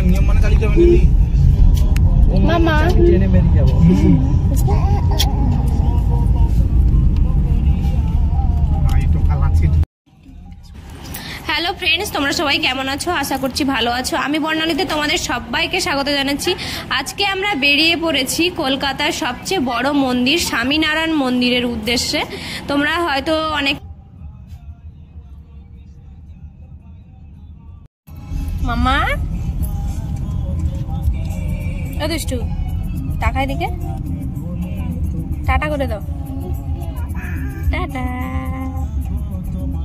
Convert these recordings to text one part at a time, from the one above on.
নিয়ম মানে চালিয়ে যাবে নিলি মামা ট্রেনে বেরিয়ে যাবো। হ্যালো ফ্রেন্ডস, তোমরা সবাই কেমন আছো? আশা করছি ভালো আছো। আমি বর্ণালীতে তোমাদের সবাইকে স্বাগত জানাচ্ছি। আজকে আমরা বেরিয়ে পড়েছি কলকাতার সবচেয়ে বড় মন্দির স্বামীনারায়ণ মন্দিরের উদ্দেশ্যে। তোমরা হয়তো অনেক মামা দুষ্টু টাকায় দিকে টাটা করে দাও। টাটা।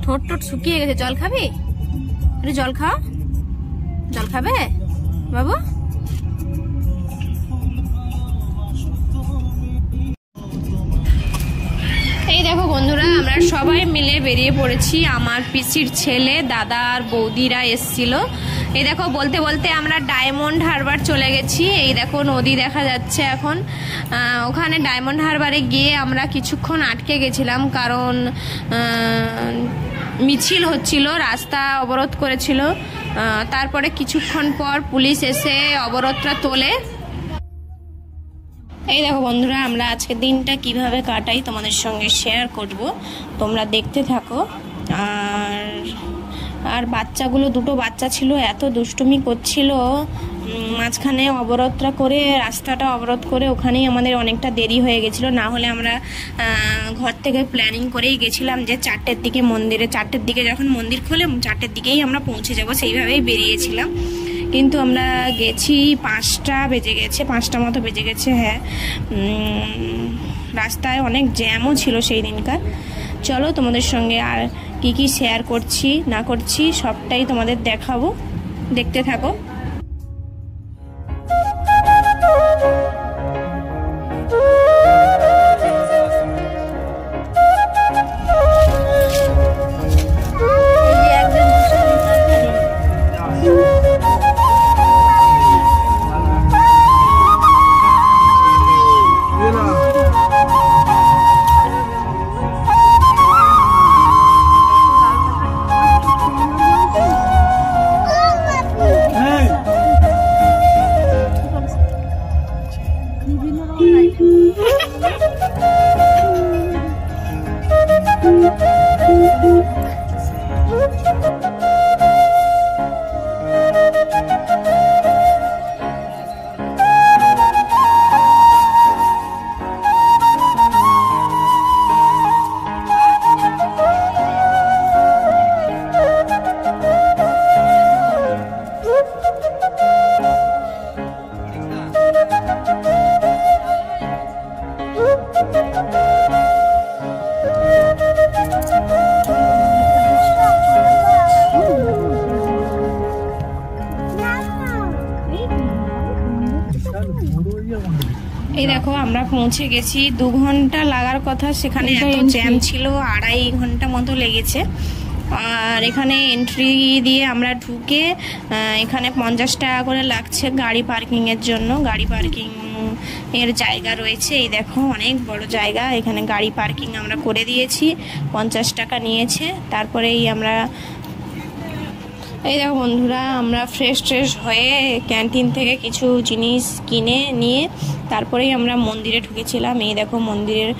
ঠোঁট টোট শুকিয়ে গেছে। জল খাবি? একটু জল খাও। জল খাবে বাবু? এই দেখো বন্ধুরা, আমরা সবাই মিলে বেরিয়ে পড়েছি। আমার পিসির ছেলে, দাদা আর বৌদিরা এসছিল। এই দেখো বলতে বলতে আমরা ডায়মন্ড হারবার চলে গেছি। এই দেখো নদী দেখা যাচ্ছে এখন। ওখানে ডায়মন্ড হারবারে গিয়ে আমরা কিছুক্ষণ আটকে গেছিলাম, কারণ মিছিল হচ্ছিল, রাস্তা অবরোধ করেছিল। তারপরে কিছুক্ষণ পর পুলিশ এসে অবরোধটা তোলে। এই দেখো বন্ধুরা, আমরা আজকের দিনটা কিভাবে কাটাই তোমাদের সঙ্গে শেয়ার করব, তোমরা দেখতে থাকো। আর বাচ্চাগুলো, দুটো বাচ্চা ছিল, এত দুষ্টুমি করছিল। মাঝখানে অবরোধটা করে, রাস্তাটা অবরোধ করে ওখানেই আমাদের অনেকটা দেরি হয়ে গেছিলো। না হলে আমরা ঘর থেকে প্ল্যানিং করেই গেছিলাম যে 4টের দিকে মন্দিরে, 4টের দিকে যখন মন্দির খোলে 4টের দিকেই আমরা পৌঁছে যাব, সেইভাবেই বেরিয়েছিলাম। কিন্তু আমরা গেছি 5টা বেজে গেছে, 5টা মতো বেজে গেছে। হ্যাঁ, রাস্তায় অনেক জ্যামও ছিল সেই দিনকার। চলো তোমাদের সঙ্গে আর কি কি শেয়ার করছি না করছি সবটাই তোমাদের দেখাবো, দেখতে থাকো। এই দেখো আমরা পৌঁছে গেছি। 2 ঘন্টা লাগার কথা, সেখানে এত জ্যাম ছিল, 2.5 ঘন্টা মতো লেগেছে। আর এখানে এন্ট্রি দিয়ে আমরা ঢুকে এখানে 50 টাকা করে লাগছে গাড়ি পার্কিংয়ের জন্য। গাড়ি পার্কিং এর জায়গা রয়েছে, এই দেখো অনেক বড় জায়গা। এখানে গাড়ি পার্কিং আমরা করে দিয়েছি, 50 টাকা নিয়েছে। তারপরেই আমরা, এই দেখো বন্ধুরা, আমরা ফ্রেশ হয়ে ক্যান্টিন থেকে কিছু জিনিস কিনে নিয়ে তারপরেই আমরা মন্দিরে ঢুকেছিলাম। এই দেখো মন্দিরের,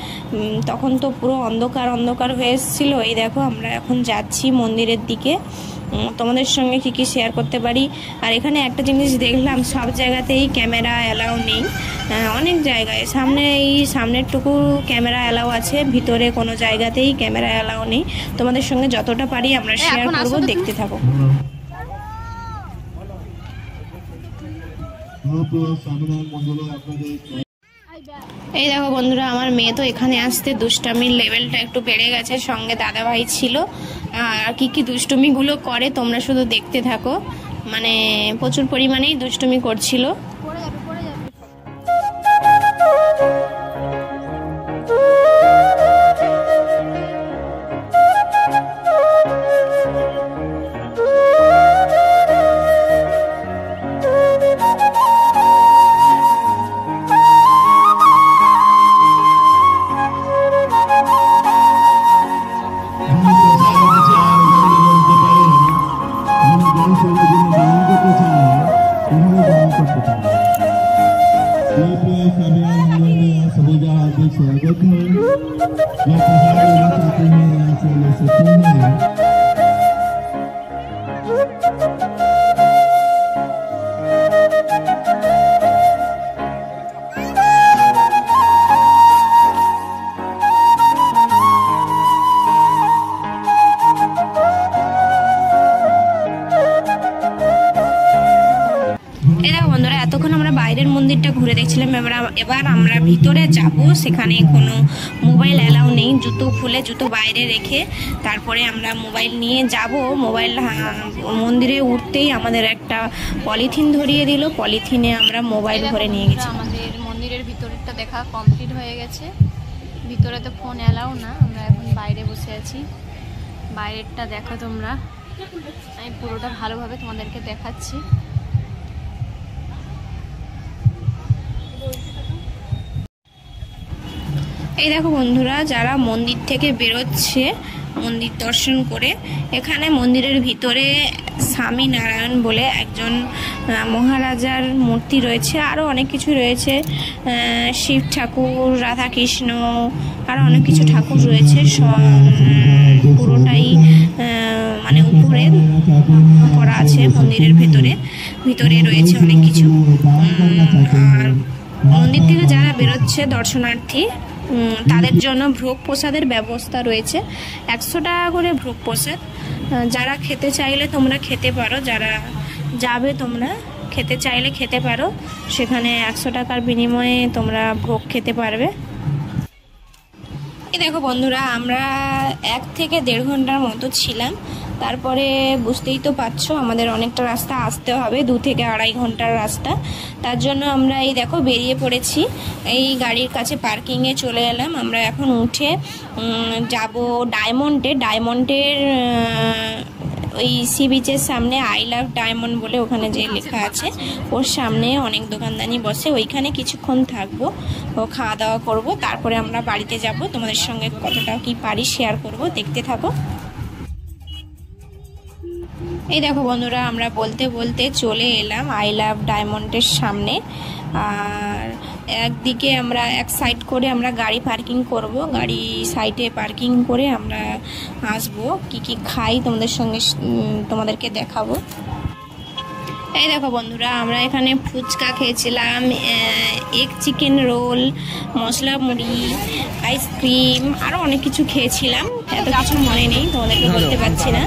তখন তো পুরো অন্ধকার হয়ে এসেছিল। এই দেখো আমরা এখন যাচ্ছি মন্দিরের দিকে। তোমাদের সঙ্গে কি কি শেয়ার করতে পারি। আর এখানে একটা জিনিস দেখলাম, সব জায়গাতেই ক্যামেরা অ্যালাউ নেই। অনেক জায়গায় সামনের টুকু ক্যামেরা অ্যালাউ আছে, ভিতরে কোনো জায়গাতেই ক্যামেরা অ্যালাউ নেই। তোমাদের সঙ্গে যতটা পারি আমরা শেয়ার করবো, দেখতে থাকো। এই দেখো বন্ধুরা, আমার মেয়ে তো এখানে আসতে দুষ্টামির লেভেলটা একটু বেড়ে গেছে। সঙ্গে দাদা ভাই ছিল। আর কি কি দুষ্টুমিগুলো করে তোমরা শুধু দেখতে থাকো। মানে প্রচুর পরিমাণেই দুষ্টুমি করছিল। Thank you. এই দেখো বন্ধুরা, এতক্ষণ আমরা বাইরের মন্দিরটা ঘুরে দেখছিলাম, এবার আমরা ভিতরে যাব। সেখানে কোনো মোবাইল অ্যালাউ নেই, জুতো খুলে জুতো বাইরে রেখে তারপরে আমরা মোবাইল নিয়ে যাব। মোবাইল মন্দিরে উঠতেই আমাদের একটা পলিথিন ধরিয়ে দিল, পলিথিনে আমরা মোবাইল ভরে নিয়ে গেছি। আমাদের মন্দিরের ভিতরটা দেখা কমপ্লিট হয়ে গেছে। ভিতরে তো ফোন অ্যালাউ না, আমরা এখন বাইরে বসে আছি। বাইরেরটা দেখো তোমরা, আমি পুরোটা ভালোভাবে তোমাদেরকে দেখাচ্ছি। এই দেখো বন্ধুরা, যারা মন্দির থেকে বেরোচ্ছে মন্দির দর্শন করে, এখানে মন্দিরের ভিতরে স্বামী নারায়ণ বলে একজন মহারাজার মূর্তি রয়েছে, আরও অনেক কিছু রয়েছে, শিব ঠাকুর, রাধা কৃষ্ণ, আরও অনেক কিছু ঠাকুর রয়েছে। পুরোটাই মানে উপরে করা আছে মন্দিরের ভিতরে রয়েছে অনেক কিছু। আর মন্দির থেকে যারা বেরোচ্ছে দর্শনার্থী, তাদের জন্য ভোগ প্রসাদের ব্যবস্থা রয়েছে। 100 টাকা করে ভোগ প্রসাদ। যারা খেতে চাইলে তোমরা খেতে পারো, যারা যাবে তোমরা খেতে চাইলে খেতে পারো। সেখানে 100 টাকার বিনিময়ে তোমরা ভোগ খেতে পারবে। এই দেখো বন্ধুরা, আমরা 1 থেকে 1.5 ঘন্টার মতো ছিলাম। তারপরে বুঝতেই তো পারছো আমাদের অনেকটা রাস্তা আসতে হবে, 2 থেকে 2.5 ঘন্টার রাস্তা। তার জন্য আমরা এই দেখো বেরিয়ে পড়েছি, এই গাড়ির কাছে পার্কিংয়ে চলে এলাম। আমরা এখন উঠে যাব ডায়মন্ডের ওই সি বিচের সামনে আই লাভ ডায়মন্ড বলে ওখানে যে লেখা আছে, ওর সামনে অনেক দোকানদানি বসে, ওইখানে কিছুক্ষণ থাকবো, ও খাওয়া দাওয়া করবো, তারপরে আমরা বাড়িতে যাব। তোমাদের সঙ্গে কতটা কি পারি শেয়ার করব, দেখতে থাকো। এই দেখো বন্ধুরা, আমরা বলতে বলতে চলে এলাম আই লাভ ডায়মন্ডের সামনে। আর একদিকে আমরা এক সাইড করে আমরা গাড়ি পার্কিং করব, গাড়ি সাইডে পার্কিং করে আমরা আসবো। কি কি খাই তোমাদেরকে দেখাবো। এই দেখো বন্ধুরা, আমরা এখানে ফুচকা খেয়েছিলাম, এগ চিকেন রোল, মশলা মুড়ি, আইসক্রিম, আরও অনেক কিছু খেয়েছিলাম। এত কিছু মনে নেই, তোমাদেরকে বলতে পারছি না।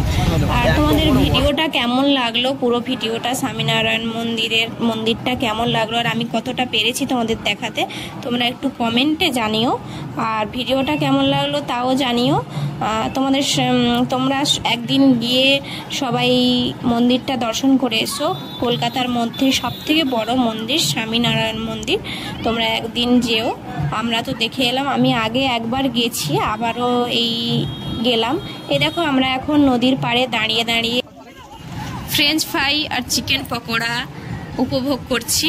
আর তোমাদের ভিডিওটা কেমন লাগলো, পুরো ভিডিওটা স্বামীনারায়ণ মন্দিরটা কেমন লাগলো আর আমি কতটা পেরেছি তোমাদের দেখাতে, তোমরা একটু কমেন্টে জানিও। আর ভিডিওটা কেমন লাগলো তাও জানিও। তোমরা একদিন গিয়ে সবাই মন্দিরটা দর্শন করে এসো। কলকাতার মধ্যে সবথেকে বড় মন্দির স্বামীনারায়ণ মন্দির, তোমরা একদিন যেও। আমরা তো দেখে এলাম, আমি আগে একবার গেছি, আবারও এই গেলাম। এই দেখো, আমরা এখন নদীর পাড়ে দাঁড়িয়ে ফ্রেঞ্চ ফ্রাই আর চিকেন পকোড়া উপভোগ করছি।